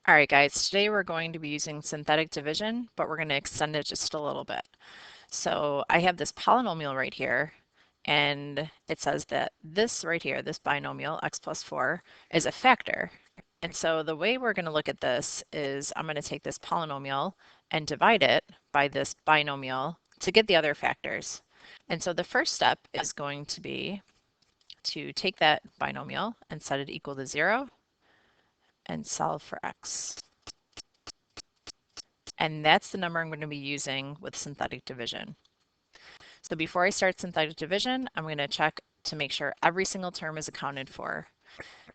All right, guys, today we're going to be using synthetic division, but we're going to extend it just a little bit. So I have this polynomial right here, and it says that this right here, this binomial, x plus 4, is a factor. And so the way we're going to look at this is I'm going to take this polynomial and divide it by this binomial to get the other factors. And so the first step is going to be to take that binomial and set it equal to 0 and solve for x. And that's the number I'm going to be using with synthetic division. So before I start synthetic division, I'm going to check to make sure every single term is accounted for.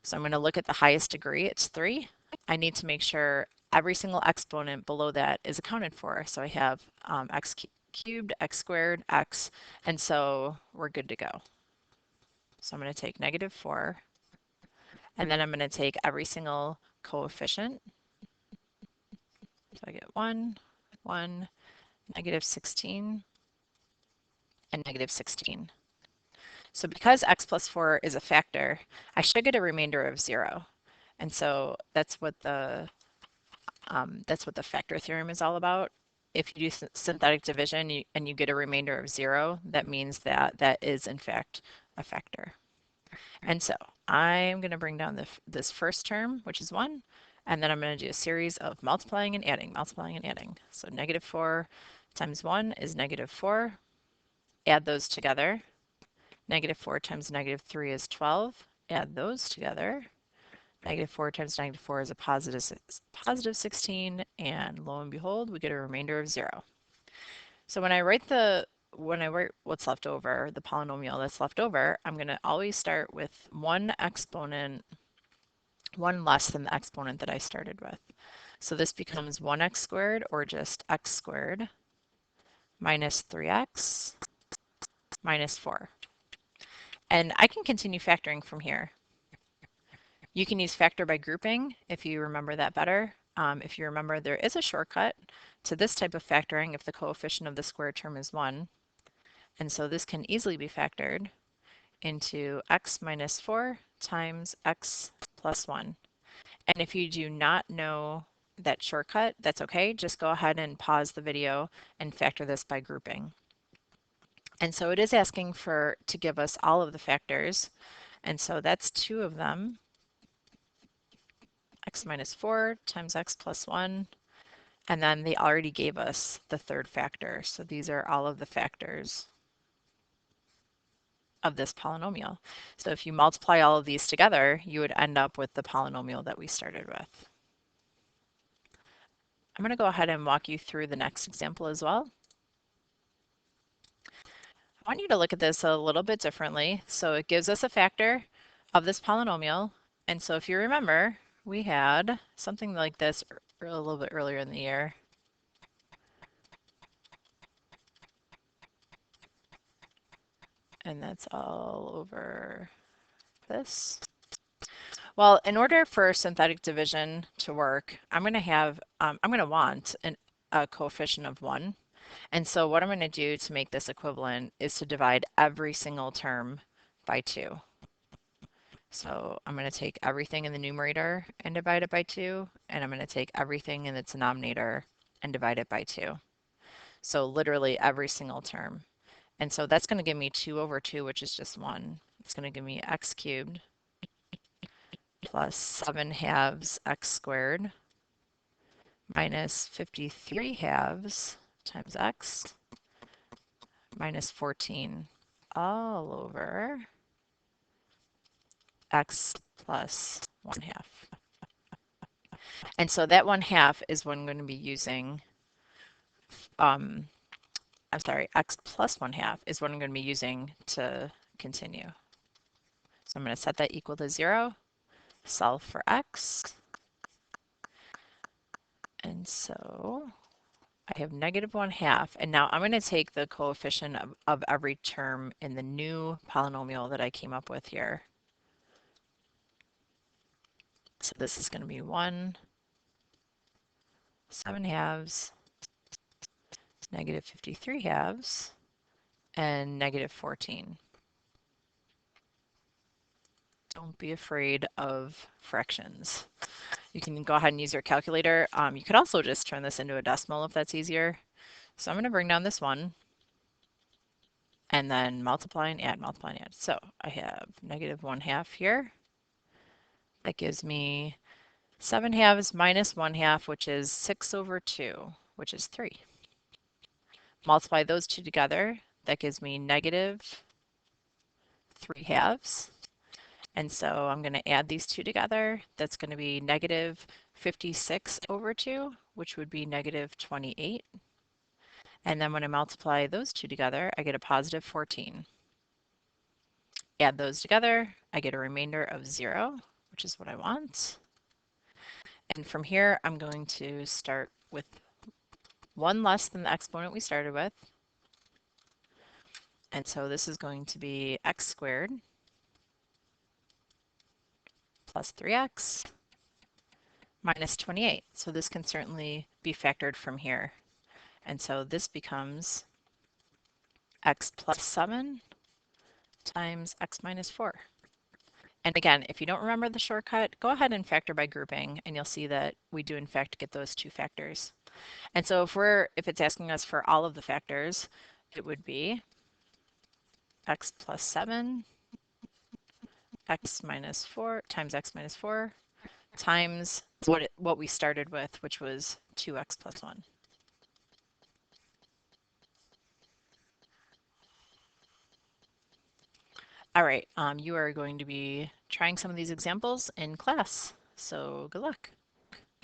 So I'm going to look at the highest degree, it's 3. I need to make sure every single exponent below that is accounted for. So I have x cubed, x squared, x, and so we're good to go. So I'm going to take -4, and then I'm going to take every single coefficient. So I get 1, 1, -16, and -16. So because x plus 4 is a factor, I should get a remainder of 0. And so that's what the factor theorem is all about. If you do synthetic division and you get a remainder of 0, that means that that is in fact a factor. And so I'm going to bring down this first term, which is 1, and then I'm going to do a series of multiplying and adding, multiplying and adding. So -4 times 1 is -4. Add those together. -4 times -3 is 12. Add those together. -4 times -4 is a positive 16, and lo and behold, we get a remainder of 0. So when I write what's left over, the polynomial that's left over, I'm going to always start with one exponent, one less than the exponent that I started with. So this becomes 1x squared, or just x squared, minus 3x, minus 4. And I can continue factoring from here. You can use factor by grouping if you remember that better. If you remember, there is a shortcut to this type of factoring if the coefficient of the square term is 1. And so this can easily be factored into x minus 4 times x plus 1. And if you do not know that shortcut, that's okay. Just go ahead and pause the video and factor this by grouping. And so it is asking to give us all of the factors. And so that's 2 of them. X minus 4 times x plus 1. And then they already gave us the third factor. So these are all of the factors of this polynomial. So if you multiply all of these together, you would end up with the polynomial that we started with. I'm going to go ahead and walk you through the next example as well. I want you to look at this a little bit differently. So it gives us a factor of this polynomial. And so if you remember, we had something like this a little bit earlier in the year. And that's all over this. Well, in order for synthetic division to work, I'm going to want a coefficient of 1. And so what I'm going to do to make this equivalent is to divide every single term by 2. So I'm going to take everything in the numerator and divide it by 2, and I'm going to take everything in the denominator and divide it by 2. So literally every single term. And so that's going to give me 2 over 2, which is just 1. It's going to give me x cubed plus 7 halves x squared minus 53 halves times x minus 14 all over x plus 1/2. And so that 1/2 is what I'm going to be using. I'm sorry, x plus 1/2 is what I'm going to be using to continue. So I'm going to set that equal to 0, solve for x. And so I have -1/2, and now I'm going to take the coefficient of every term in the new polynomial that I came up with here. So this is going to be 1, 7 halves, -53 halves, and -14. Don't be afraid of fractions. You can go ahead and use your calculator. You could also just turn this into a decimal if that's easier. So I'm going to bring down this 1 and then multiply and add, multiply and add. So I have -1/2 here. That gives me 7/2 minus 1/2, which is 6/2, which is 3. Multiply those two together. That gives me -3/2. And so I'm going to add these two together. That's going to be -56/2, which would be -28. And then when I multiply those two together, I get a +14. Add those together, I get a remainder of 0, which is what I want. And from here, I'm going to start with 1 less than the exponent we started with. And so this is going to be x squared plus 3x minus 28. So this can certainly be factored from here. And so this becomes x plus 7 times x minus 4. And again, if you don't remember the shortcut, go ahead and factor by grouping, and you'll see that we do in fact get those two factors. And so if it's asking us for all of the factors, it would be x plus 7 x minus 4 times x minus 4 times what we started with, which was 2x plus 1. All right, you are going to be trying some of these examples in class, so good luck.